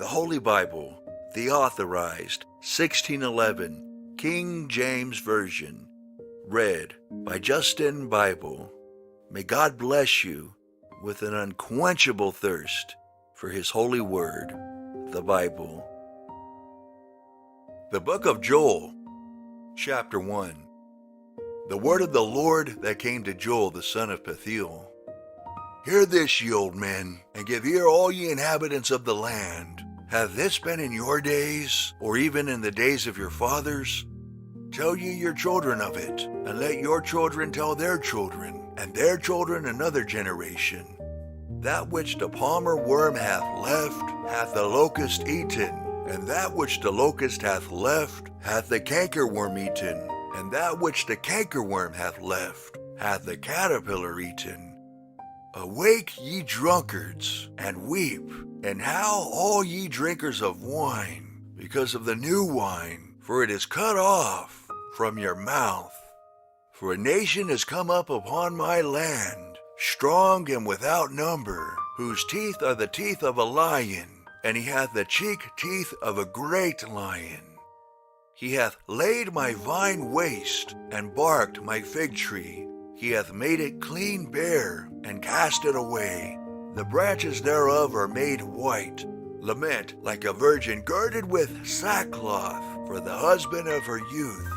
The Holy Bible, the Authorized 1611 King James Version, read by Justin Bible. May God bless you with an unquenchable thirst for His holy word, the Bible. The Book of Joel, Chapter 1. The word of the Lord that came to Joel the son of Pethuel. Hear this, ye old men, and give ear all ye inhabitants of the land. Hath this been in your days, or even in the days of your fathers? Tell ye your children of it, and let your children tell their children, and their children another generation. That which the palmer worm hath left, hath the locust eaten, and that which the locust hath left, hath the cankerworm eaten, and that which the cankerworm hath left, hath the caterpillar eaten. Awake, ye drunkards, and weep, and howl all ye drinkers of wine, because of the new wine, for it is cut off from your mouth. For a nation is come up upon my land, strong and without number, whose teeth are the teeth of a lion, and he hath the cheek teeth of a great lion. He hath laid my vine waste, and barked my fig tree. He hath made it clean bare, and cast it away. The branches thereof are made white. Lament like a virgin girded with sackcloth for the husband of her youth.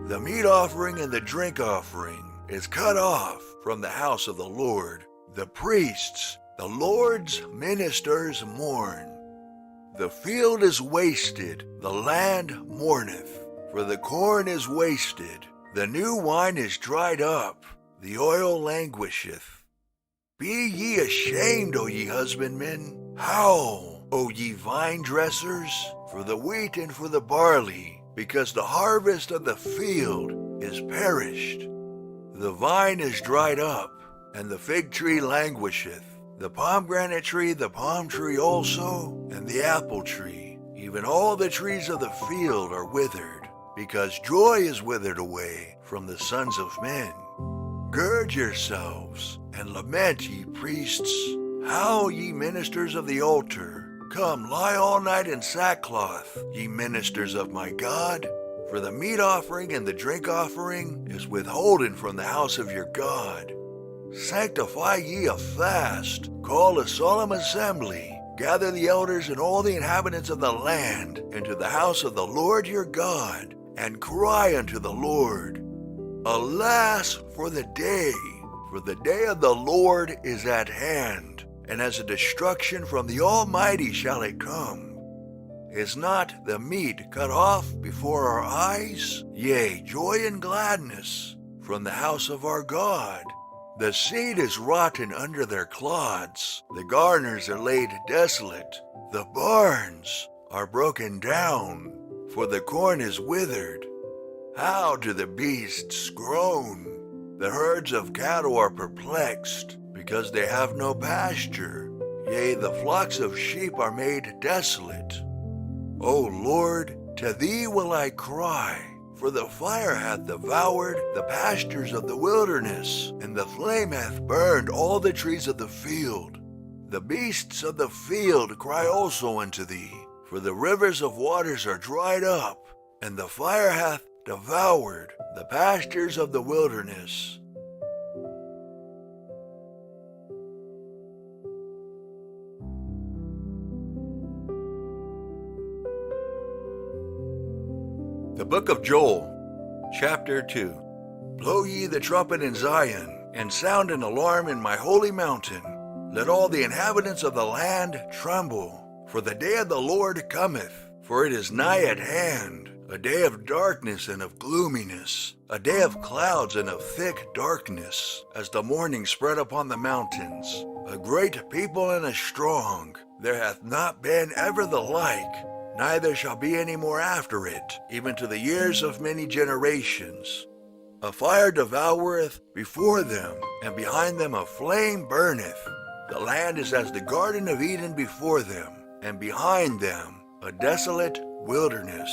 The meat offering and the drink offering is cut off from the house of the Lord. The priests, the Lord's ministers, mourn. The field is wasted, the land mourneth, for the corn is wasted. The new wine is dried up, the oil languisheth. Be ye ashamed, O ye husbandmen! Howl, O ye vine dressers, for the wheat and for the barley, because the harvest of the field is perished. The vine is dried up, and the fig tree languisheth, the pomegranate tree, the palm tree also, and the apple tree, even all the trees of the field are withered, because joy is withered away from the sons of men. Gird yourselves, and lament, ye priests. Howl, ye ministers of the altar. Come, lie all night in sackcloth, ye ministers of my God. For the meat offering and the drink offering is withholden from the house of your God. Sanctify ye a fast, call a solemn assembly. Gather the elders and all the inhabitants of the land into the house of the Lord your God, and cry unto the Lord. Alas for the day of the Lord is at hand, and as a destruction from the Almighty shall it come. Is not the meat cut off before our eyes? Yea, joy and gladness from the house of our God. The seed is rotten under their clods, the garners are laid desolate, the barns are broken down, for the corn is withered. How do the beasts groan? The herds of cattle are perplexed, because they have no pasture. Yea, the flocks of sheep are made desolate. O Lord, to thee will I cry, for the fire hath devoured the pastures of the wilderness, and the flame hath burned all the trees of the field. The beasts of the field cry also unto thee, for the rivers of waters are dried up, and the fire hath devoured the pastures of the wilderness. The Book of Joel, Chapter 2. Blow ye the trumpet in Zion, and sound an alarm in my holy mountain. Let all the inhabitants of the land tremble, for the day of the Lord cometh, for it is nigh at hand. A day of darkness and of gloominess, a day of clouds and of thick darkness, as the morning spread upon the mountains. A great people and a strong, there hath not been ever the like, neither shall be any more after it, even to the years of many generations. A fire devoureth before them, and behind them a flame burneth. The land is as the Garden of Eden before them, and behind them a desolate wilderness.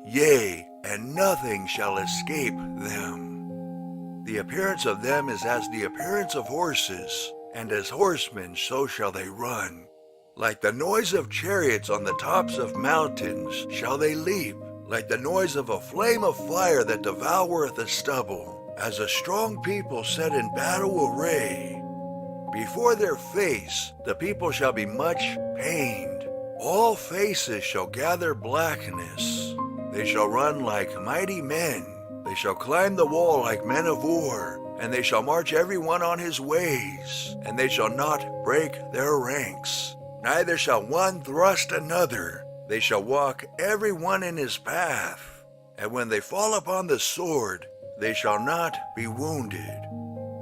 Yea, and nothing shall escape them. The appearance of them is as the appearance of horses, and as horsemen so shall they run. Like the noise of chariots on the tops of mountains shall they leap, like the noise of a flame of fire that devoureth the stubble, as a strong people set in battle array. Before their face the people shall be much pained. All faces shall gather blackness. They shall run like mighty men. They shall climb the wall like men of war, and they shall march every one on his ways, and they shall not break their ranks. Neither shall one thrust another. They shall walk every one in his path. And when they fall upon the sword, they shall not be wounded.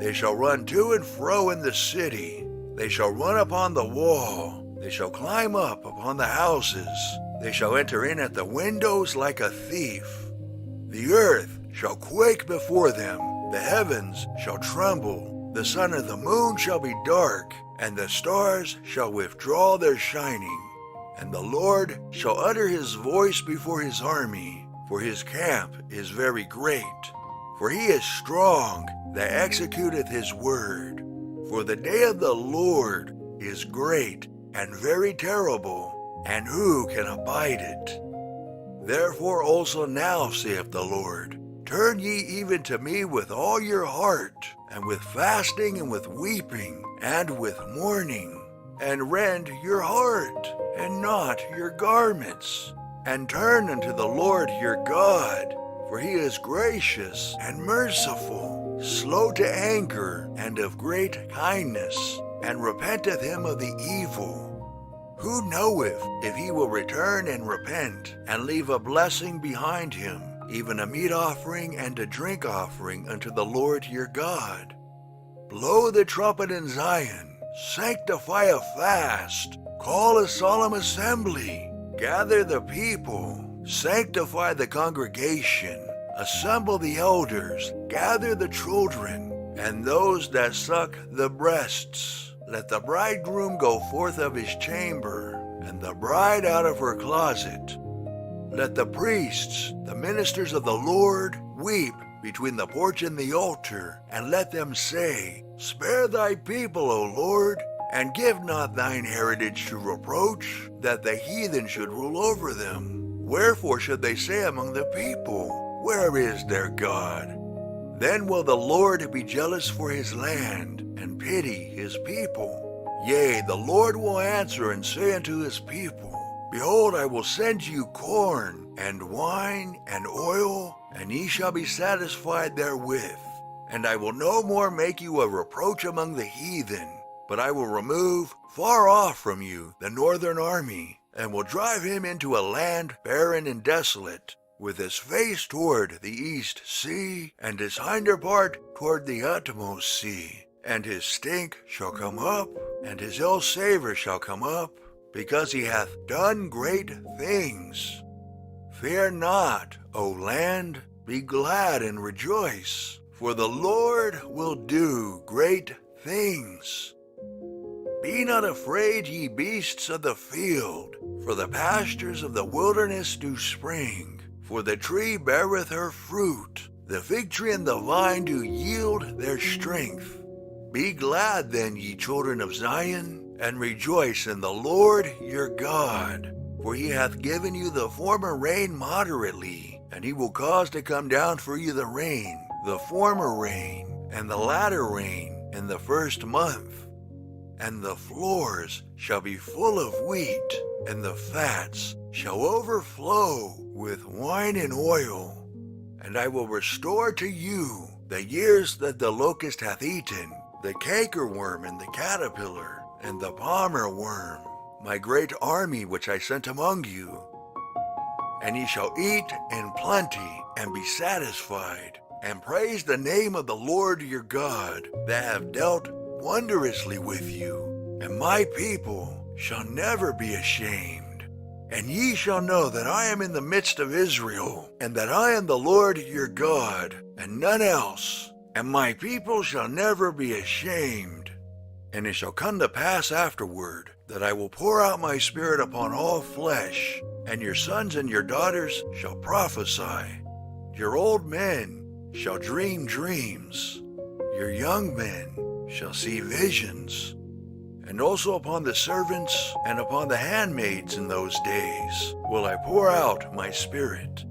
They shall run to and fro in the city. They shall run upon the wall. They shall climb up upon the houses. They shall enter in at the windows like a thief. The earth shall quake before them. The heavens shall tremble. The sun and the moon shall be dark, and the stars shall withdraw their shining. And the Lord shall utter his voice before his army, for his camp is very great. For he is strong that executeth his word. For the day of the Lord is great and very terrible, and who can abide it? Therefore also now, saith the Lord, turn ye even to me with all your heart, and with fasting, and with weeping, and with mourning, and rend your heart, and not your garments, and turn unto the Lord your God, for he is gracious and merciful, slow to anger, and of great kindness, and repenteth him of the evil. Who knoweth if he will return and repent, and leave a blessing behind him, even a meat offering and a drink offering unto the Lord your God? Blow the trumpet in Zion, sanctify a fast, call a solemn assembly, gather the people, sanctify the congregation, assemble the elders, gather the children, and those that suck the breasts. Let the bridegroom go forth of his chamber, and the bride out of her closet. Let the priests, the ministers of the Lord, weep between the porch and the altar, and let them say, Spare thy people, O Lord, and give not thine heritage to reproach, that the heathen should rule over them. Wherefore should they say among the people, Where is their God? Then will the Lord be jealous for his land, and pity his people. Yea, the Lord will answer and say unto his people, Behold, I will send you corn, and wine, and oil, and ye shall be satisfied therewith. And I will no more make you a reproach among the heathen, but I will remove far off from you the northern army, and will drive him into a land barren and desolate, with his face toward the east sea, and his hinder part toward the utmost sea. And his stink shall come up, and his ill savor shall come up, because he hath done great things. Fear not, O land, be glad and rejoice, for the Lord will do great things. Be not afraid, ye beasts of the field, for the pastures of the wilderness do spring. For the tree beareth her fruit, the fig tree and the vine do yield their strength. Be glad then, ye children of Zion, and rejoice in the Lord your God. For he hath given you the former rain moderately, and he will cause to come down for you the rain, the former rain, and the latter rain in the first month. And the floors shall be full of wheat, and the fats shall overflow with wine and oil. And I will restore to you the years that the locust hath eaten, the cankerworm and the caterpillar, and the palmer worm, my great army which I sent among you. And ye shall eat in plenty, and be satisfied, and praise the name of the Lord your God, that have dealt wondrously with you. And my people shall never be ashamed. And ye shall know that I am in the midst of Israel, and that I am the Lord your God, and none else. And my people shall never be ashamed. And it shall come to pass afterward, that I will pour out my spirit upon all flesh, and your sons and your daughters shall prophesy. Your old men shall dream dreams. Your young men shall see visions. and also upon the servants and upon the handmaids in those days will I pour out my Spirit.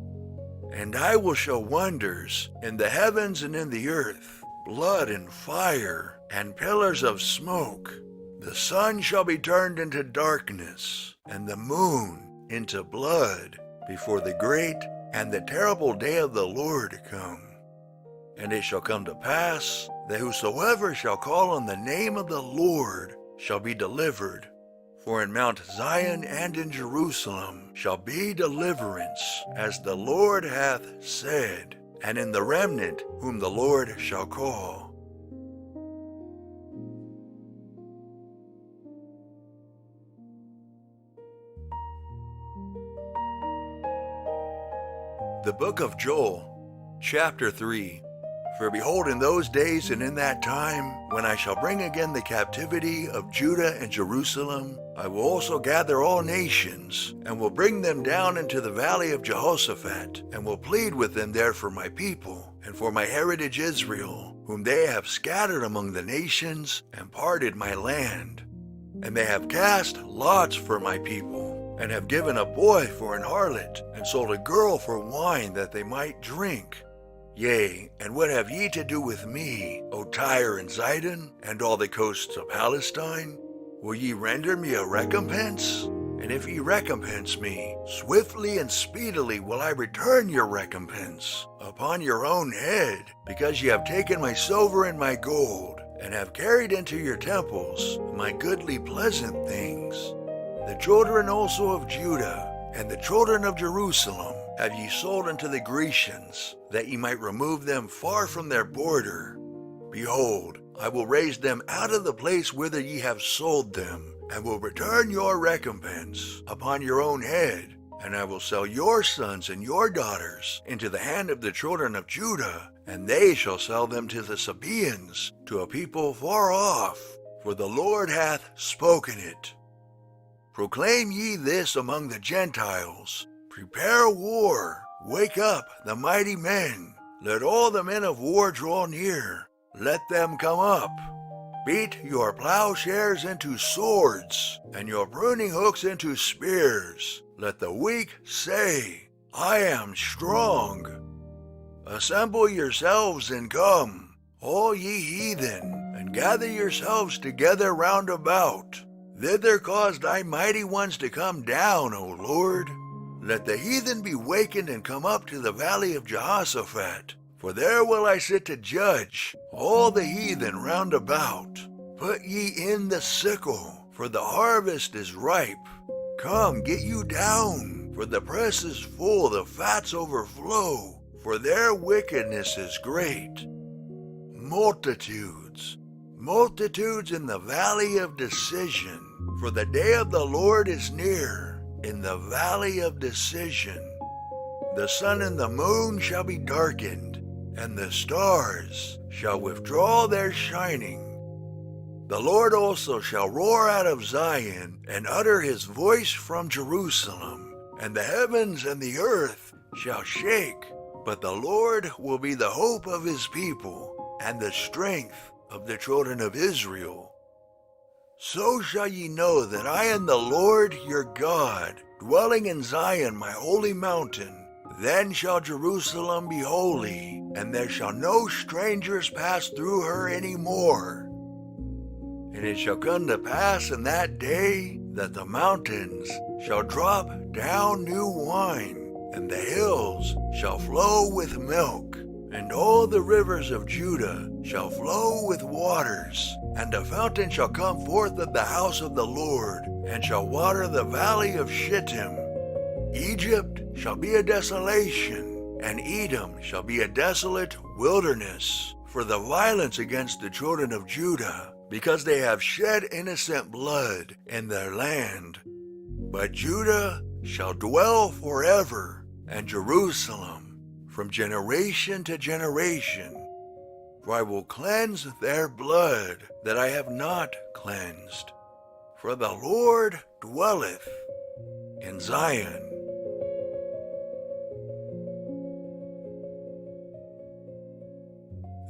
And I will show wonders in the heavens and in the earth, blood and fire, and pillars of smoke. The sun shall be turned into darkness, and the moon into blood, before the great and the terrible day of the Lord come. And it shall come to pass that whosoever shall call on the name of the Lord shall be delivered. For in Mount Zion and in Jerusalem shall be deliverance, as the Lord hath said, and in the remnant whom the Lord shall call. The Book of Joel, chapter 3. For behold, in those days and in that time, when I shall bring again the captivity of Judah and Jerusalem, I will also gather all nations, and will bring them down into the valley of Jehoshaphat, and will plead with them there for my people, and for my heritage Israel, whom they have scattered among the nations, and parted my land. And they have cast lots for my people, and have given a boy for an harlot, and sold a girl for wine that they might drink. Yea, and what have ye to do with me, O Tyre and Zidon, and all the coasts of Palestine? Will ye render me a recompense? And if ye recompense me, swiftly and speedily will I return your recompense upon your own head, because ye have taken my silver and my gold, and have carried into your temples my goodly pleasant things. The children also of Judah, and the children of Jerusalem, have ye sold unto the Grecians, that ye might remove them far from their border. Behold, I will raise them out of the place whither ye have sold them, and will return your recompense upon your own head. And I will sell your sons and your daughters into the hand of the children of Judah, and they shall sell them to the Sabaeans, to a people far off, for the Lord hath spoken it. Proclaim ye this among the Gentiles. Prepare war, wake up the mighty men. Let all the men of war draw near. Let them come up. Beat your plowshares into swords, and your pruning hooks into spears. Let the weak say, I am strong. Assemble yourselves and come, all ye heathen, and gather yourselves together round about. Thither cause thy mighty ones to come down, O Lord. Let the heathen be wakened and come up to the valley of Jehoshaphat, for there will I sit to judge all the heathen round about. Put ye in the sickle, for the harvest is ripe. Come, get you down, for the press is full, the fats overflow, for their wickedness is great. Multitudes, multitudes in the valley of decision, for the day of the Lord is near. In the valley of decision, the sun and the moon shall be darkened, and the stars shall withdraw their shining. The Lord also shall roar out of Zion, and utter his voice from Jerusalem, and the heavens and the earth shall shake. But the Lord will be the hope of his people, and the strength of the children of Israel. So shall ye know that I am the Lord your God, dwelling in Zion my holy mountain. Then shall Jerusalem be holy, and there shall no strangers pass through her any more. And it shall come to pass in that day that the mountains shall drop down new wine, and the hills shall flow with milk. And all the rivers of Judah shall flow with waters, and a fountain shall come forth of the house of the Lord, and shall water the valley of Shittim. Egypt shall be a desolation, and Edom shall be a desolate wilderness, for the violence against the children of Judah, because they have shed innocent blood in their land. But Judah shall dwell forever, and Jerusalem from generation to generation. For I will cleanse their blood that I have not cleansed. For the Lord dwelleth in Zion.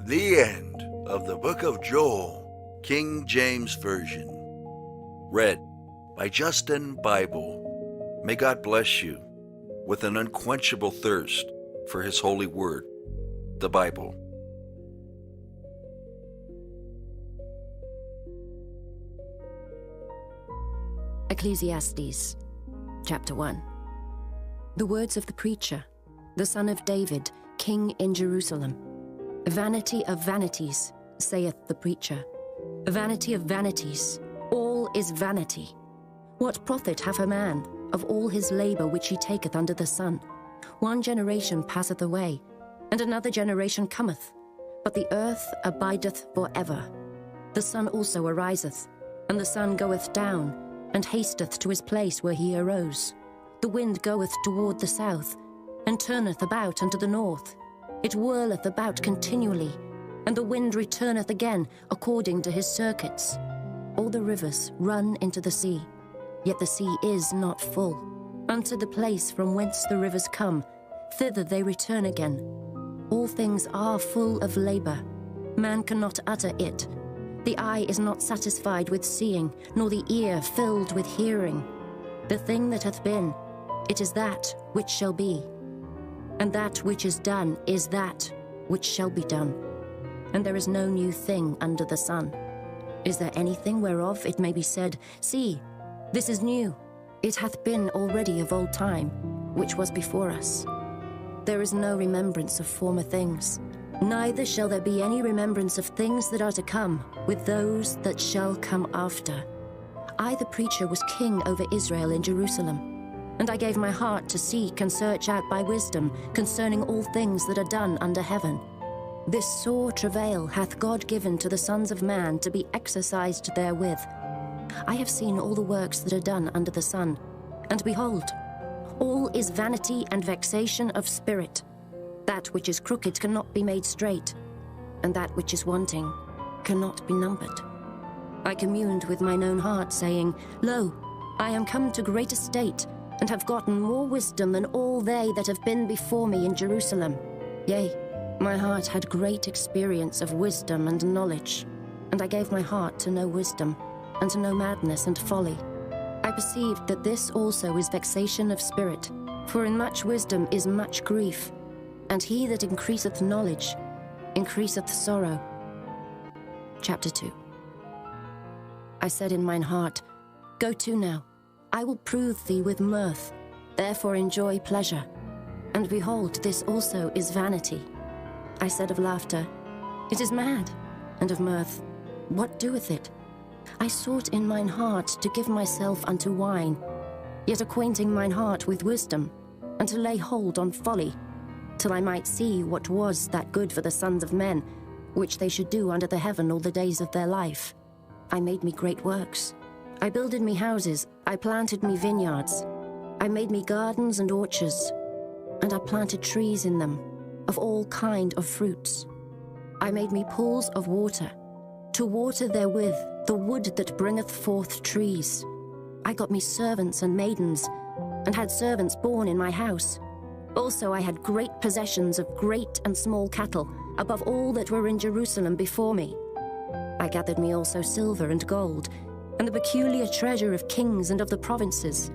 The end of the book of Joel, King James Version. Read by Justin Bible. May God bless you with an unquenchable thirst for His holy word, the Bible. Ecclesiastes, chapter 1. The words of the preacher, the son of David, king in Jerusalem. Vanity of vanities, saith the preacher. Vanity of vanities, all is vanity. What profit hath a man of all his labor which he taketh under the sun? One generation passeth away, and another generation cometh, but the earth abideth for ever. The sun also ariseth, and the sun goeth down, and hasteth to his place where he arose. The wind goeth toward the south, and turneth about unto the north. It whirleth about continually, and the wind returneth again according to his circuits. All the rivers run into the sea, yet the sea is not full. Unto the place from whence the rivers come, thither they return again. All things are full of labor. Man cannot utter it. The eye is not satisfied with seeing, nor the ear filled with hearing. The thing that hath been, it is that which shall be. And that which is done is that which shall be done. And there is no new thing under the sun. Is there anything whereof it may be said, See, this is new? It hath been already of old time, which was before us. There is no remembrance of former things, neither shall there be any remembrance of things that are to come with those that shall come after. I, the preacher, was king over Israel in Jerusalem, and I gave my heart to seek and search out by wisdom concerning all things that are done under heaven. This sore travail hath God given to the sons of man to be exercised therewith. I have seen all the works that are done under the sun, and behold, all is vanity and vexation of spirit. That which is crooked cannot be made straight, and that which is wanting cannot be numbered. I communed with mine own heart, saying, Lo, I am come to great estate, and have gotten more wisdom than all they that have been before me in Jerusalem. Yea, my heart had great experience of wisdom and knowledge, and I gave my heart to know wisdom, and to know madness and folly. I perceived that this also is vexation of spirit, for in much wisdom is much grief, and he that increaseth knowledge increaseth sorrow. Chapter 2. I said in mine heart, Go to now, I will prove thee with mirth, therefore enjoy pleasure. And behold, this also is vanity. I said of laughter, It is mad, and of mirth, what doeth it? I sought in mine heart to give myself unto wine, yet acquainting mine heart with wisdom, and to lay hold on folly, till I might see what was that good for the sons of men, which they should do under the heaven all the days of their life. I made me great works. I builded me houses, I planted me vineyards. I made me gardens and orchards, and I planted trees in them, of all kind of fruits. I made me pools of water, to water therewith the wood that bringeth forth trees. I got me servants and maidens, and had servants born in my house. Also I had great possessions of great and small cattle, above all that were in Jerusalem before me. I gathered me also silver and gold, and the peculiar treasure of kings and of the provinces.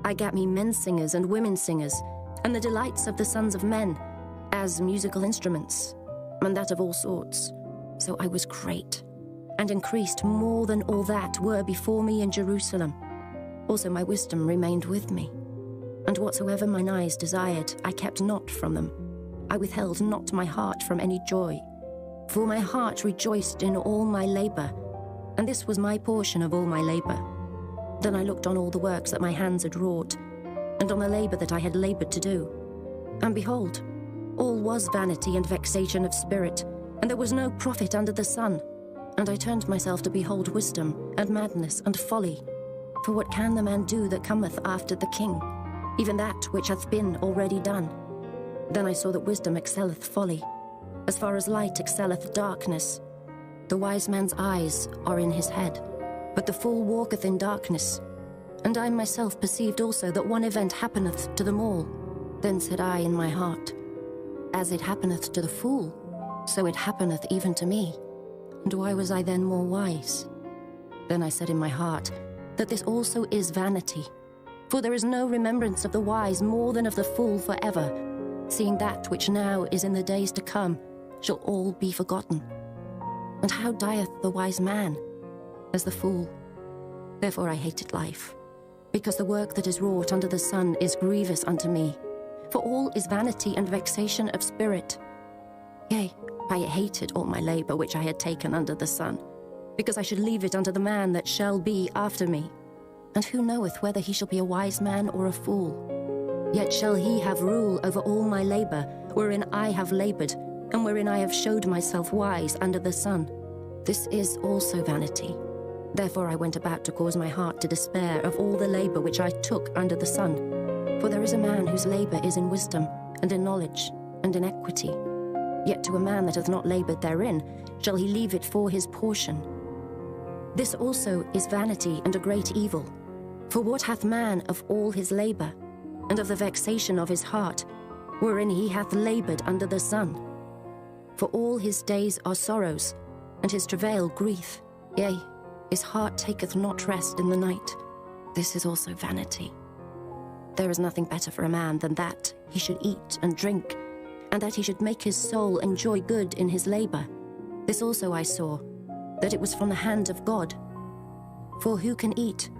I gat me men singers and women singers, and the delights of the sons of men, as musical instruments, and that of all sorts. So I was great, and increased more than all that were before me in Jerusalem. Also my wisdom remained with me, and whatsoever mine eyes desired, I kept not from them. I withheld not my heart from any joy, for my heart rejoiced in all my labor, and this was my portion of all my labor. Then I looked on all the works that my hands had wrought, and on the labor that I had labored to do. And behold, all was vanity and vexation of spirit, and there was no profit under the sun. And I turned myself to behold wisdom, and madness, and folly. For what can the man do that cometh after the king? Even that which hath been already done. Then I saw that wisdom excelleth folly, as far as light excelleth darkness. The wise man's eyes are in his head, but the fool walketh in darkness. And I myself perceived also that one event happeneth to them all. Then said I in my heart, As it happeneth to the fool, so it happeneth even to me. And why was I then more wise? Then I said in my heart, that this also is vanity. For there is no remembrance of the wise more than of the fool forever, seeing that which now is in the days to come shall all be forgotten. And how dieth the wise man? As the fool. Therefore I hated life, because the work that is wrought under the sun is grievous unto me. For all is vanity and vexation of spirit. Yea, I hated all my labor which I had taken under the sun, because I should leave it unto the man that shall be after me. And who knoweth whether he shall be a wise man or a fool? Yet shall he have rule over all my labor, wherein I have labored, and wherein I have showed myself wise under the sun. This is also vanity. Therefore I went about to cause my heart to despair of all the labor which I took under the sun. For there is a man whose labor is in wisdom, and in knowledge, and in equity. Yet to a man that hath not labored therein shall he leave it for his portion. This also is vanity and a great evil. For what hath man of all his labor, and of the vexation of his heart, wherein he hath labored under the sun? For all his days are sorrows, and his travail grief. Yea, his heart taketh not rest in the night. This is also vanity. There is nothing better for a man than that he should eat and drink, and that he should make his soul enjoy good in his labor. This also I saw, that it was from the hand of God. For who can eat,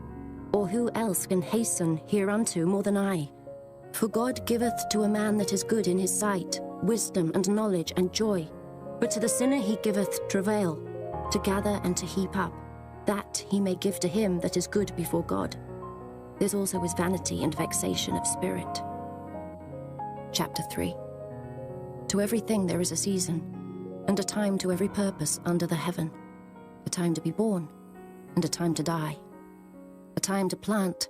or who else can hasten hereunto more than I? For God giveth to a man that is good in his sight wisdom and knowledge and joy. But to the sinner he giveth travail, to gather and to heap up, that he may give to him that is good before God. This also is vanity and vexation of spirit. Chapter 3. To everything there is a season, and a time to every purpose under the heaven, a time to be born, and a time to die, a time to plant,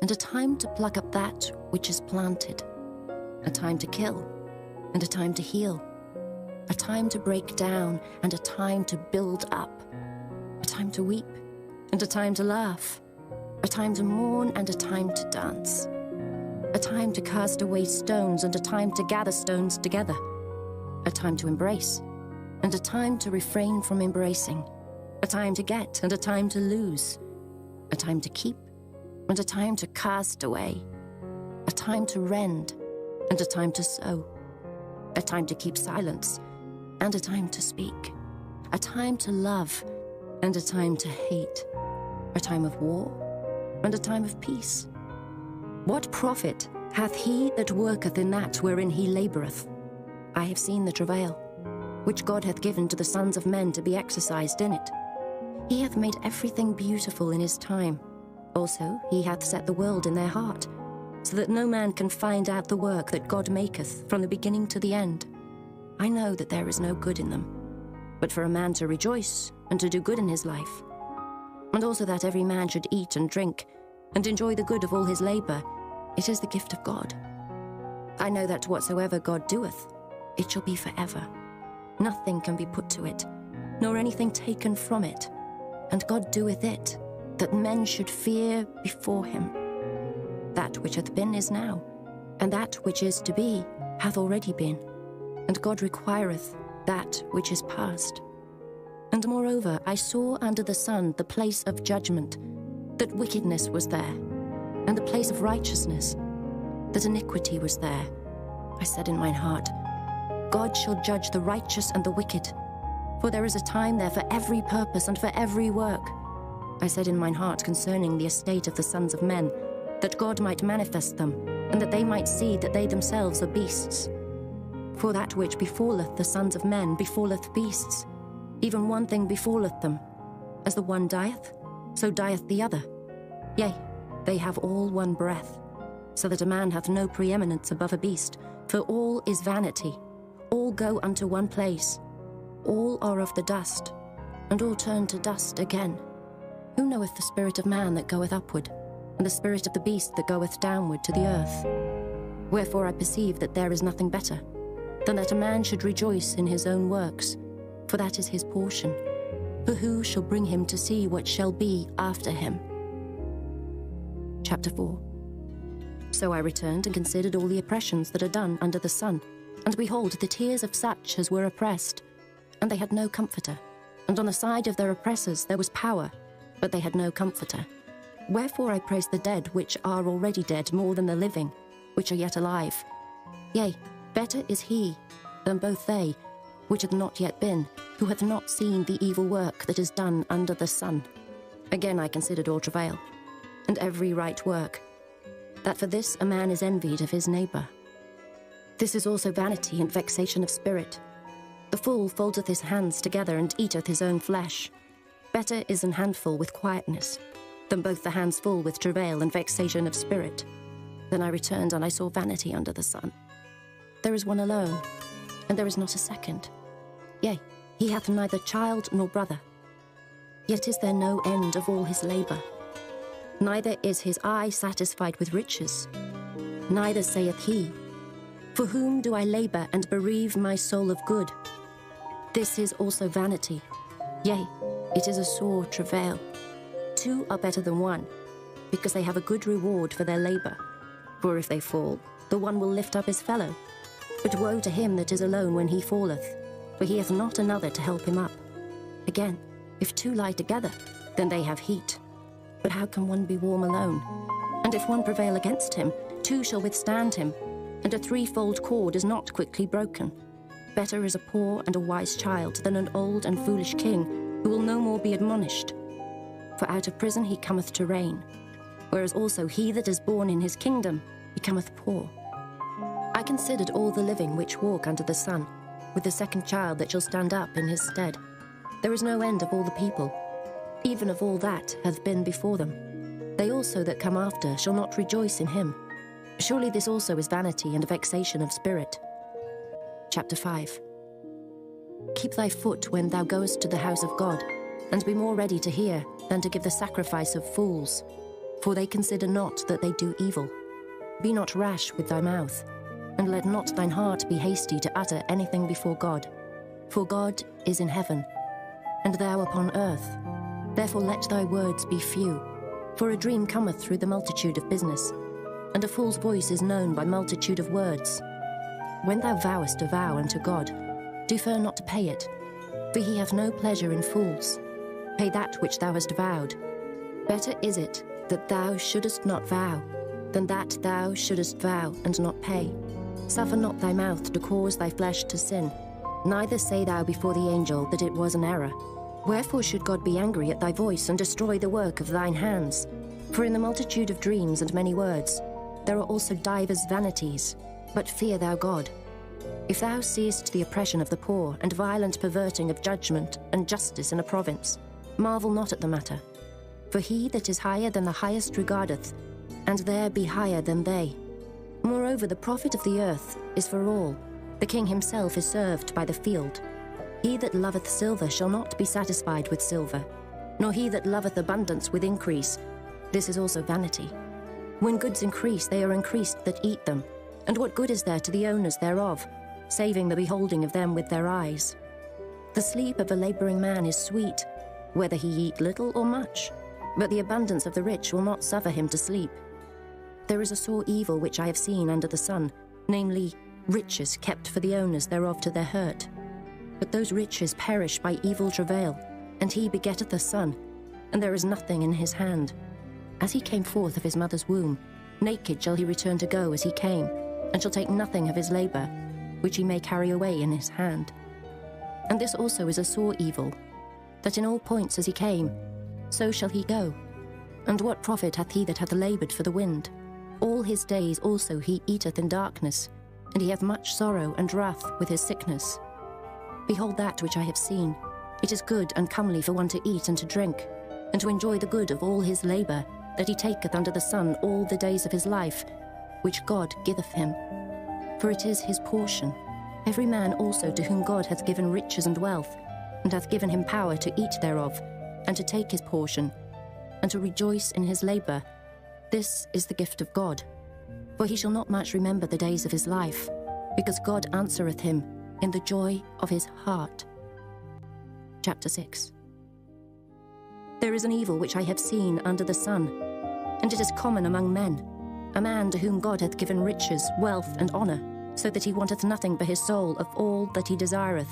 and a time to pluck up that which is planted, a time to kill, and a time to heal, a time to break down, and a time to build up, a time to weep, and a time to laugh, a time to mourn, and a time to dance, a time to cast away stones, and a time to gather stones together, a time to embrace, and a time to refrain from embracing, a time to get, and a time to lose, a time to keep, and a time to cast away, a time to rend, and a time to sow, a time to keep silence, and a time to speak, a time to love, and a time to hate, a time of war, and a time of peace. What profit hath he that worketh in that wherein he laboureth? I have seen the travail, which God hath given to the sons of men to be exercised in it. He hath made everything beautiful in his time. Also he hath set the world in their heart, so that no man can find out the work that God maketh from the beginning to the end. I know that there is no good in them, but for a man to rejoice and to do good in his life, and also that every man should eat and drink, and enjoy the good of all his labor, it is the gift of God. I know that whatsoever God doeth, it shall be forever. Nothing can be put to it, nor anything taken from it. And God doeth it, that men should fear before him. That which hath been is now, and that which is to be hath already been. And God requireth that which is past. And moreover, I saw under the sun the place of judgment, that wickedness was there, and the place of righteousness, that iniquity was there. I said in mine heart, God shall judge the righteous and the wicked, for there is a time there for every purpose and for every work. I said in mine heart concerning the estate of the sons of men, that God might manifest them, and that they might see that they themselves are beasts. For that which befalleth the sons of men befalleth beasts. Even one thing befalleth them. As the one dieth, so dieth the other. Yea, they have all one breath, so that a man hath no preeminence above a beast, for all is vanity. All go unto one place. All are of the dust, and all turn to dust again. Who knoweth the spirit of man that goeth upward, and the spirit of the beast that goeth downward to the earth? Wherefore I perceive that there is nothing better, than that a man should rejoice in his own works, for that is his portion. For who shall bring him to see what shall be after him? Chapter 4. So I returned and considered all the oppressions that are done under the sun, and behold, the tears of such as were oppressed, and they had no comforter. And on the side of their oppressors there was power, but they had no comforter. Wherefore I praise the dead which are already dead more than the living, which are yet alive. Yea, better is he than both they, which have not yet been, who have not seen the evil work that is done under the sun. Again I considered all travail, and every right work, that for this a man is envied of his neighbour. This is also vanity and vexation of spirit. The fool foldeth his hands together and eateth his own flesh. Better is an handful with quietness, than both the hands full with travail and vexation of spirit. Then I returned, and I saw vanity under the sun. There is one alone, and there is not a second. Yea, he hath neither child nor brother. Yet is there no end of all his labour. Neither is his eye satisfied with riches. Neither saith he, For whom do I labour and bereave my soul of good? This is also vanity. Yea, it is a sore travail. Two are better than one, because they have a good reward for their labour. For if they fall, the one will lift up his fellow. But woe to him that is alone when he falleth, for he hath not another to help him up. Again, if two lie together, then they have heat. But how can one be warm alone? And if one prevail against him, two shall withstand him, and a threefold cord is not quickly broken. Better is a poor and a wise child than an old and foolish king, who will no more be admonished. For out of prison he cometh to reign, whereas also he that is born in his kingdom becometh poor. I considered all the living which walk under the sun, with the second child that shall stand up in his stead. There is no end of all the people, even of all that hath been before them. They also that come after shall not rejoice in him. Surely this also is vanity and a vexation of spirit. Chapter 5. Keep thy foot when thou goest to the house of God, and be more ready to hear than to give the sacrifice of fools, for they consider not that they do evil. Be not rash with thy mouth, and let not thine heart be hasty to utter anything before God. For God is in heaven, and thou upon earth. Therefore let thy words be few. For a dream cometh through the multitude of business, and a fool's voice is known by multitude of words. When thou vowest a vow unto God, defer not to pay it, for he hath no pleasure in fools. Pay that which thou hast vowed. Better is it that thou shouldest not vow, than that thou shouldest vow and not pay. Suffer not thy mouth to cause thy flesh to sin, neither say thou before the angel that it was an error. Wherefore should God be angry at thy voice, and destroy the work of thine hands? For in the multitude of dreams and many words, there are also divers vanities. But fear thou God. If thou seest the oppression of the poor, and violent perverting of judgment, and justice in a province, marvel not at the matter. For he that is higher than the highest regardeth, and there be higher than they. Moreover, the profit of the earth is for all. The king himself is served by the field. He that loveth silver shall not be satisfied with silver, nor he that loveth abundance with increase. This is also vanity. When goods increase, they are increased that eat them. And what good is there to the owners thereof, saving the beholding of them with their eyes? The sleep of a labouring man is sweet, whether he eat little or much, but the abundance of the rich will not suffer him to sleep. There is a sore evil which I have seen under the sun, namely, riches kept for the owners thereof to their hurt. But those riches perish by evil travail, and he begetteth a son, and there is nothing in his hand. As he came forth of his mother's womb, naked shall he return to go as he came, and shall take nothing of his labour, which he may carry away in his hand. And this also is a sore evil, that in all points as he came, so shall he go. And what profit hath he that hath laboured for the wind? All his days also he eateth in darkness, and he hath much sorrow and wrath with his sickness. Behold that which I have seen. It is good and comely for one to eat and to drink, and to enjoy the good of all his labour, that he taketh under the sun all the days of his life, which God giveth him. For it is his portion. Every man also to whom God hath given riches and wealth, and hath given him power to eat thereof, and to take his portion, and to rejoice in his labour. This is the gift of God. For he shall not much remember the days of his life, because God answereth him in the joy of his heart. Chapter 6. There is an evil which I have seen under the sun, and it is common among men, a man to whom God hath given riches, wealth, and honour, so that he wanteth nothing for his soul of all that he desireth.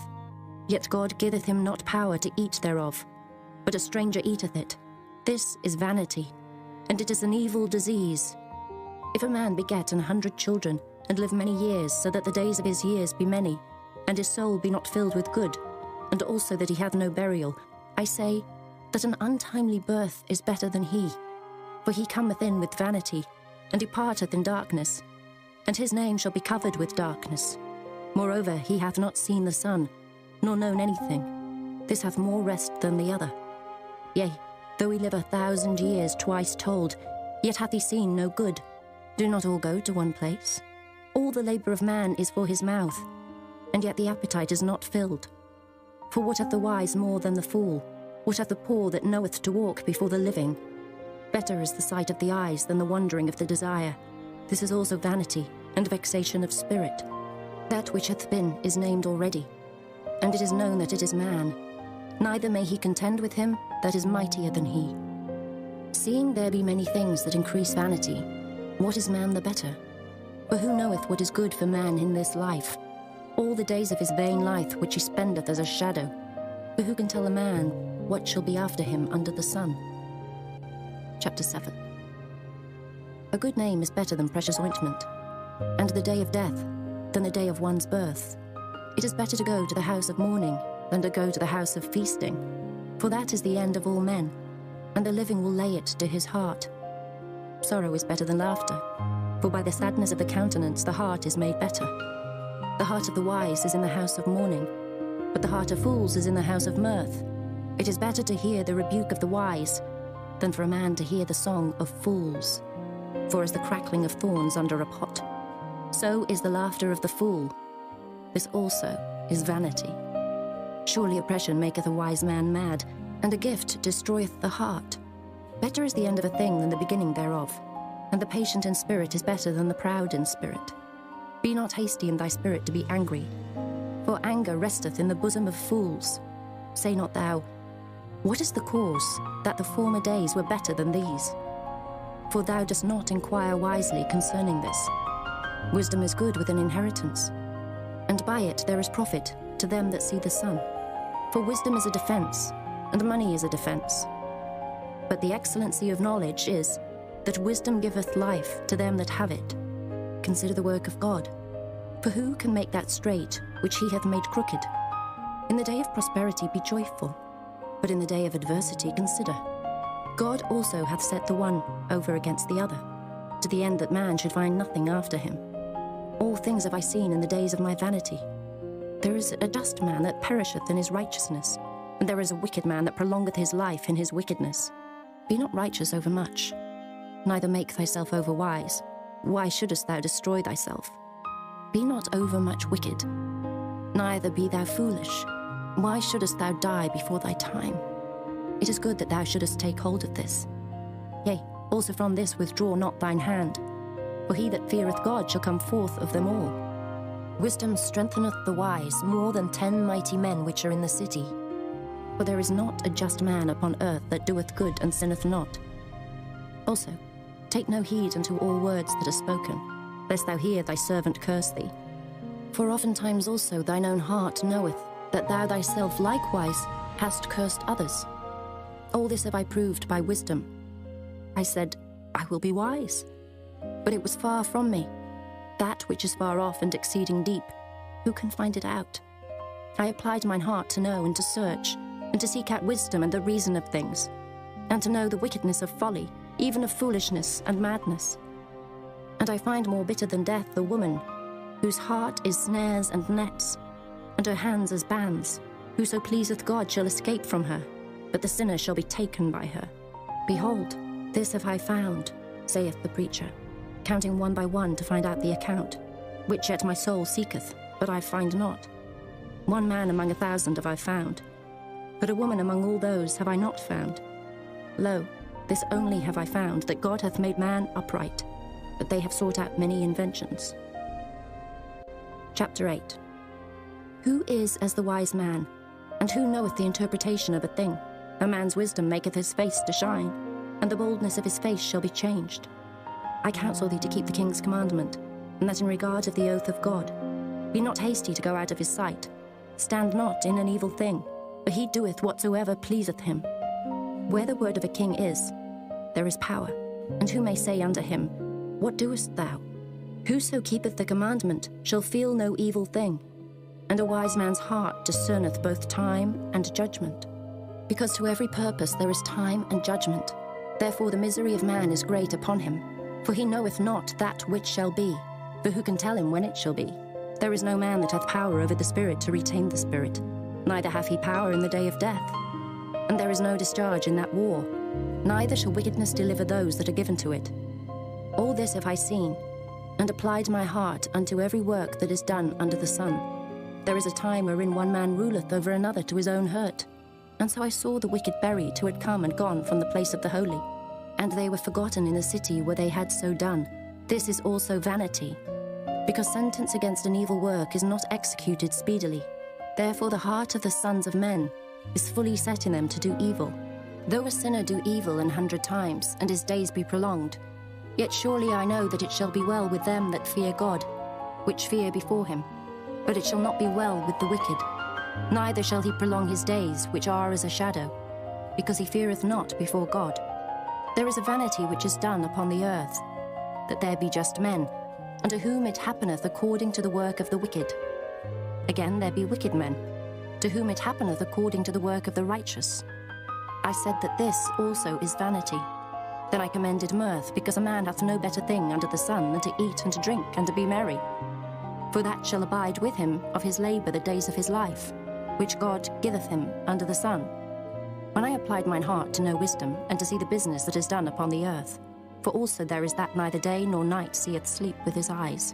Yet God giveth him not power to eat thereof, but a stranger eateth it. This is vanity. and it is an evil disease. If a man beget 100 children, and live many years, so that the days of his years be many, and his soul be not filled with good, and also that he hath no burial, I say that an untimely birth is better than he. For he cometh in with vanity, and departeth in darkness, and his name shall be covered with darkness. Moreover, he hath not seen the sun, nor known anything. This hath more rest than the other. Yea, though he live 1,000 years twice told, yet hath he seen no good. Do not all go to one place? All the labour of man is for his mouth, and yet the appetite is not filled. For what hath the wise more than the fool? What hath the poor that knoweth to walk before the living? Better is the sight of the eyes than the wandering of the desire. This is also vanity and vexation of spirit. That which hath been is named already, and it is known that it is man. Neither may he contend with him that is mightier than he. Seeing there be many things that increase vanity, what is man the better? For who knoweth what is good for man in this life? All the days of his vain life which he spendeth as a shadow. For who can tell a man what shall be after him under the sun? Chapter 7. A good name is better than precious ointment, and the day of death than the day of one's birth. It is better to go to the house of mourning than to go to the house of feasting, for that is the end of all men, and the living will lay it to his heart. Sorrow is better than laughter, for by the sadness of the countenance the heart is made better. The heart of the wise is in the house of mourning, but the heart of fools is in the house of mirth. It is better to hear the rebuke of the wise than for a man to hear the song of fools. For as the crackling of thorns under a pot, so is the laughter of the fool. This also is vanity. Surely oppression maketh a wise man mad, and a gift destroyeth the heart. Better is the end of a thing than the beginning thereof, and the patient in spirit is better than the proud in spirit. Be not hasty in thy spirit to be angry, for anger resteth in the bosom of fools. Say not thou, what is the cause that the former days were better than these? For thou dost not inquire wisely concerning this. Wisdom is good with an inheritance, and by it there is profit to them that see the sun. For wisdom is a defence, and money is a defence. But the excellency of knowledge is, that wisdom giveth life to them that have it. Consider the work of God. For who can make that straight which he hath made crooked? In the day of prosperity be joyful, but in the day of adversity consider. God also hath set the one over against the other, to the end that man should find nothing after him. All things have I seen in the days of my vanity. There is a just man that perisheth in his righteousness, and there is a wicked man that prolongeth his life in his wickedness. Be not righteous over much, neither make thyself over wise. Why shouldest thou destroy thyself? Be not over much wicked, neither be thou foolish. Why shouldest thou die before thy time? It is good that thou shouldest take hold of this. Yea, also from this withdraw not thine hand, for he that feareth God shall come forth of them all. Wisdom strengtheneth the wise more than 10 mighty men which are in the city. For there is not a just man upon earth that doeth good and sinneth not. Also, take no heed unto all words that are spoken, lest thou hear thy servant curse thee. For oftentimes also thine own heart knoweth that thou thyself likewise hast cursed others. All this have I proved by wisdom. I said, I will be wise. But it was far from me. That which is far off and exceeding deep, who can find it out? I applied mine heart to know and to search, and to seek out wisdom and the reason of things, and to know the wickedness of folly, even of foolishness and madness. And I find more bitter than death the woman, whose heart is snares and nets, and her hands as bands. Whoso pleaseth God shall escape from her, but the sinner shall be taken by her. Behold, this have I found, saith the preacher, counting one by one to find out the account, which yet my soul seeketh, but I find not. One man among 1,000 have I found, but a woman among all those have I not found. Lo, this only have I found, that God hath made man upright, but they have sought out many inventions. Chapter 8. Who is as the wise man, and who knoweth the interpretation of a thing? A man's wisdom maketh his face to shine, and the boldness of his face shall be changed. I counsel thee to keep the king's commandment, and that in regard of the oath of God. Be not hasty to go out of his sight. Stand not in an evil thing, for he doeth whatsoever pleaseth him. Where the word of a king is, there is power, And who may say unto him, What doest thou? Whoso keepeth the commandment shall feel no evil thing. And a wise man's heart discerneth both time and judgment. Because to every purpose there is time and judgment. Therefore the misery of man is great upon him. For he knoweth not that which shall be. For who can tell him when it shall be? There is no man that hath power over the spirit to retain the spirit. Neither hath he power in the day of death. And there is no discharge in that war. Neither shall wickedness deliver those that are given to it. All this have I seen, and applied my heart unto every work that is done under the sun. There is a time wherein one man ruleth over another to his own hurt. And so I saw the wicked buried who had come and gone from the place of the holy. And they were forgotten in the city where they had so done. This is also vanity. Because sentence against an evil work is not executed speedily. Therefore the heart of the sons of men is fully set in them to do evil. Though a sinner do evil 100 times, and his days be prolonged, yet surely I know that it shall be well with them that fear God, which fear before him. But it shall not be well with the wicked, neither shall he prolong his days, which are as a shadow, because he feareth not before God. There is a vanity which is done upon the earth, that there be just men, unto whom it happeneth according to the work of the wicked. Again there be wicked men, to whom it happeneth according to the work of the righteous. I said that this also is vanity. Then I commended mirth, because a man hath no better thing under the sun than to eat and to drink and to be merry. For that shall abide with him of his labour the days of his life, which God giveth him under the sun. When I applied mine heart to know wisdom, and to see the business that is done upon the earth, for also there is that neither day nor night seeth sleep with his eyes.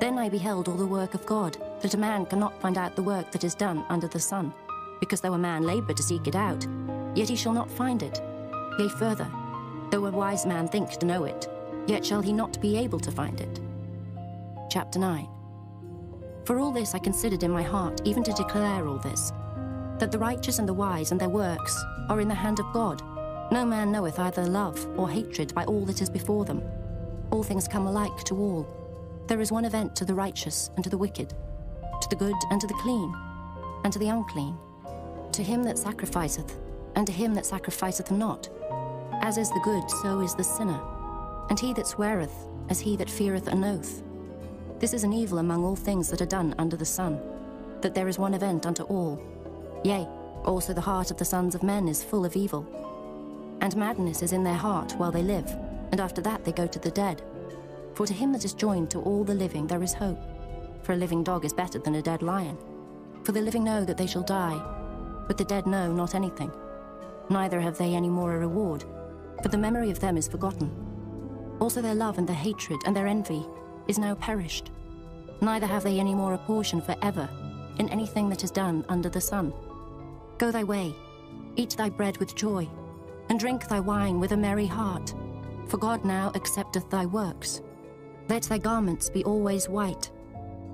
Then I beheld all the work of God, that a man cannot find out the work that is done under the sun. Because though a man labour to seek it out, yet he shall not find it. Yea, further, though a wise man think to know it, yet shall he not be able to find it. Chapter 9. For all this I considered in my heart, even to declare all this, that the righteous and the wise and their works are in the hand of God. No man knoweth either love or hatred by all that is before them. All things come alike to all. There is one event to the righteous and to the wicked, to the good and to the clean, and to the unclean, to him that sacrificeth, and to him that sacrificeth not. As is the good, so is the sinner, and he that sweareth, as he that feareth an oath. This is an evil among all things that are done under the sun, that there is one event unto all. Yea, also the heart of the sons of men is full of evil. And madness is in their heart while they live, and after that they go to the dead. For to him that is joined to all the living there is hope. For a living dog is better than a dead lion. For the living know that they shall die, but the dead know not anything. Neither have they any more a reward, for the memory of them is forgotten. Also their love and their hatred and their envy is now perished. Neither have they any more a portion for ever in anything that is done under the sun. Go thy way, eat thy bread with joy, and drink thy wine with a merry heart, for God now accepteth thy works. Let thy garments be always white,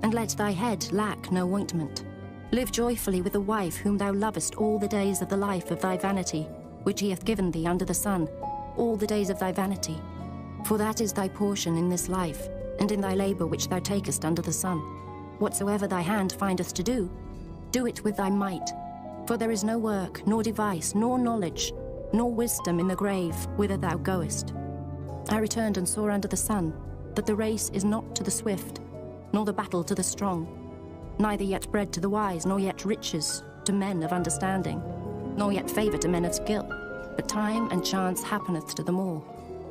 and let thy head lack no ointment. Live joyfully with the wife whom thou lovest all the days of the life of thy vanity, which he hath given thee under the sun, all the days of thy vanity. For that is thy portion in this life, and in thy labour which thou takest under the sun. Whatsoever thy hand findeth to do, do it with thy might. For there is no work, nor device, nor knowledge, nor wisdom in the grave whither thou goest. I returned and saw under the sun that the race is not to the swift, nor the battle to the strong, neither yet bread to the wise, nor yet riches to men of understanding, nor yet favour to men of skill, but time and chance happeneth to them all.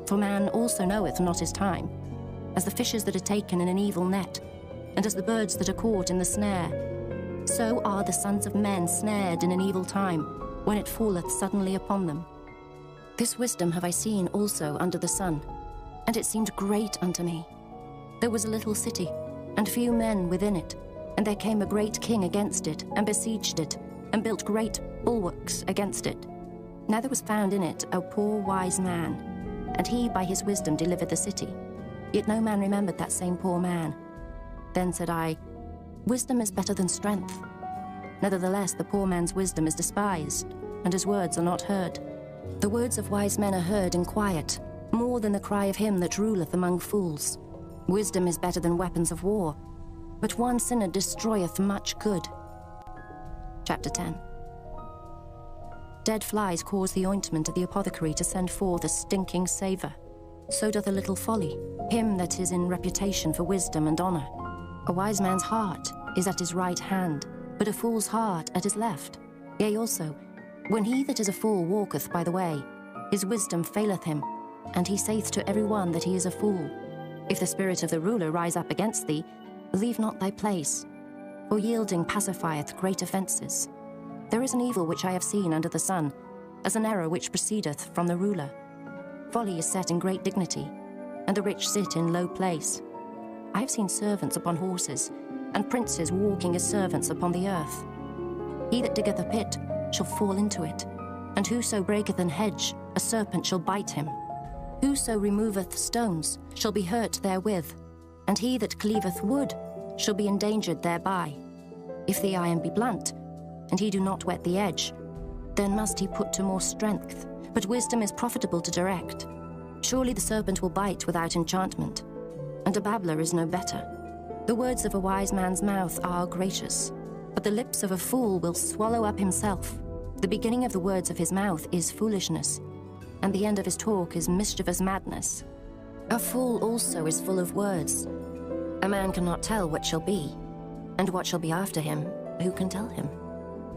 For man also knoweth not his time, as the fishes that are taken in an evil net, and as the birds that are caught in the snare. So are the sons of men snared in an evil time, when it falleth suddenly upon them. This wisdom have I seen also under the sun, and it seemed great unto me. There was a little city, and few men within it, and there came a great king against it, and besieged it, and built great bulwarks against it. Now there was found in it a poor wise man, and he by his wisdom delivered the city. Yet no man remembered that same poor man. Then said I, Wisdom is better than strength. Nevertheless the poor man's wisdom is despised, and his words are not heard. The words of wise men are heard in quiet, more than the cry of him that ruleth among fools. Wisdom is better than weapons of war, but one sinner destroyeth much good. Chapter 10. Dead flies cause the ointment of the apothecary to send forth a stinking savour. so doth a little folly him that is in reputation for wisdom and honour. A wise man's heart is at his right hand, but a fool's heart at his left. Yea also, when he that is a fool walketh by the way, his wisdom faileth him, and he saith to every one that he is a fool. If the spirit of the ruler rise up against thee, leave not thy place, for yielding pacifieth great offences. There is an evil which I have seen under the sun, as an error which proceedeth from the ruler. Folly is set in great dignity, and the rich sit in low place. I have seen servants upon horses, and princes walking as servants upon the earth. He that diggeth a pit shall fall into it, and whoso breaketh an hedge, a serpent shall bite him. Whoso removeth stones shall be hurt therewith, and he that cleaveth wood shall be endangered thereby. If the iron be blunt, and he do not whet the edge, then must he put to more strength, but wisdom is profitable to direct. Surely the serpent will bite without enchantment, and a babbler is no better. The words of a wise man's mouth are gracious, but the lips of a fool will swallow up himself. The beginning of the words of his mouth is foolishness, and the end of his talk is mischievous madness. A fool also is full of words. A man cannot tell what shall be, and what shall be after him, who can tell him?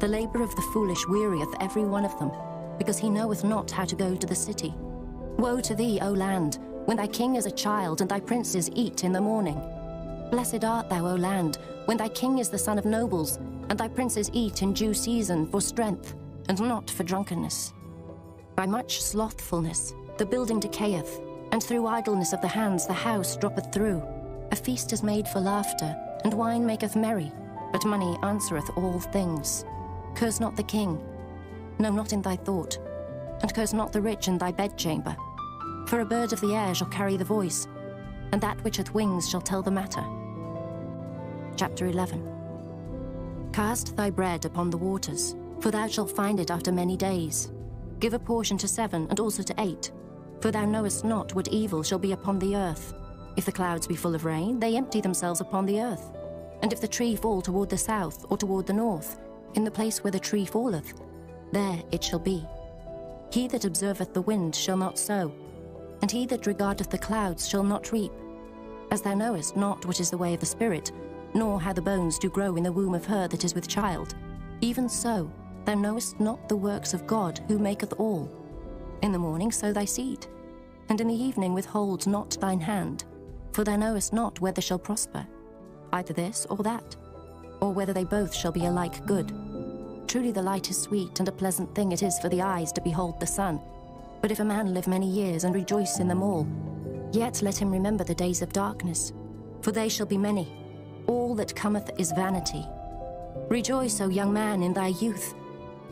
The labour of the foolish wearieth every one of them, because he knoweth not how to go to the city. Woe to thee, O land, when thy king is a child, and thy princes eat in the morning. Blessed art thou, O land, when thy king is the son of nobles, and thy princes eat in due season for strength, and not for drunkenness. By much slothfulness the building decayeth, and through idleness of the hands the house droppeth through. A feast is made for laughter, and wine maketh merry, but money answereth all things. Curse not the king, no, not in thy thought, and curse not the rich in thy bedchamber. For a bird of the air shall carry the voice, and that which hath wings shall tell the matter. Chapter 11. Cast thy bread upon the waters, for thou shalt find it after many days. Give a portion to 7, and also to 8, for thou knowest not what evil shall be upon the earth. If the clouds be full of rain, they empty themselves upon the earth. And if the tree fall toward the south, or toward the north, in the place where the tree falleth, there it shall be. He that observeth the wind shall not sow, and he that regardeth the clouds shall not reap. As thou knowest not what is the way of the Spirit, nor how the bones do grow in the womb of her that is with child, even so thou knowest not the works of God, who maketh all. In the morning sow thy seed, and in the evening withhold not thine hand, for thou knowest not whether shall prosper, either this or that, or whether they both shall be alike good. Truly the light is sweet, and a pleasant thing it is for the eyes to behold the sun. But if a man live many years, and rejoice in them all, yet let him remember the days of darkness, for they shall be many. All that cometh is vanity. Rejoice, O young man, in thy youth,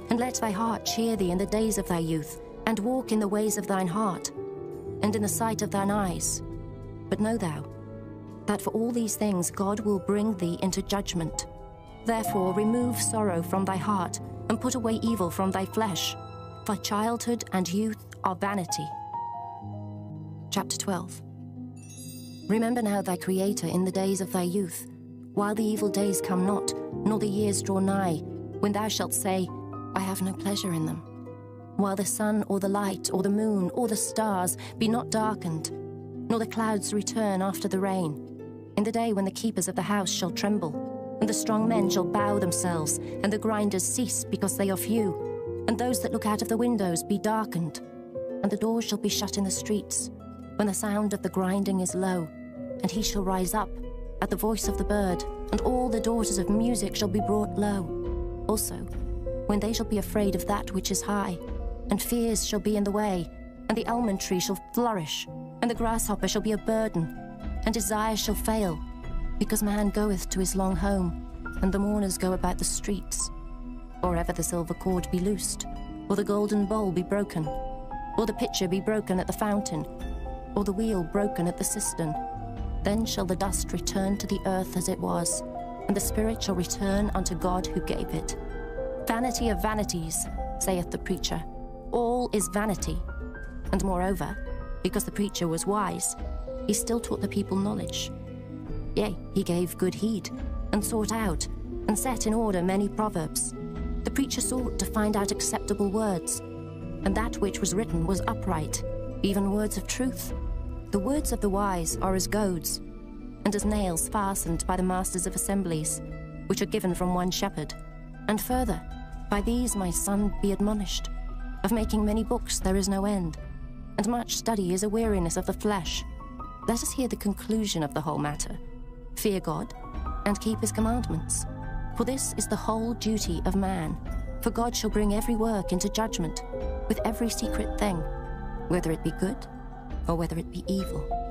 and let thy heart cheer thee in the days of thy youth, and walk in the ways of thine heart, and in the sight of thine eyes. But know thou, that for all these things God will bring thee into judgment. Therefore remove sorrow from thy heart, and put away evil from thy flesh, for childhood and youth are vanity. Chapter 12. Remember now thy Creator in the days of thy youth, while the evil days come not, nor the years draw nigh, when thou shalt say, I have no pleasure in them. While the sun or the light or the moon or the stars be not darkened, nor the clouds return after the rain, in the day when the keepers of the house shall tremble, and the strong men shall bow themselves, and the grinders cease because they are few, and those that look out of the windows be darkened, and the doors shall be shut in the streets, when the sound of the grinding is low, and he shall rise up at the voice of the bird, and all the daughters of music shall be brought low. Also, when they shall be afraid of that which is high, and fears shall be in the way, and the almond tree shall flourish, and the grasshopper shall be a burden, and desire shall fail, because man goeth to his long home, and the mourners go about the streets. Or ever the silver cord be loosed, or the golden bowl be broken, or the pitcher be broken at the fountain, or the wheel broken at the cistern, then shall the dust return to the earth as it was, and the spirit shall return unto God who gave it. Vanity of vanities, saith the preacher, all is vanity. And moreover, because the preacher was wise, he still taught the people knowledge. Yea, he gave good heed, and sought out, and set in order many proverbs. The preacher sought to find out acceptable words, and that which was written was upright, even words of truth. The words of the wise are as goads, and as nails fastened by the masters of assemblies, which are given from one shepherd. And further, by these, my son, be admonished. Of making many books there is no end, and much study is a weariness of the flesh. Let us hear the conclusion of the whole matter. Fear God, and keep his commandments. For this is the whole duty of man. For God shall bring every work into judgment, with every secret thing, whether it be good or whether it be evil.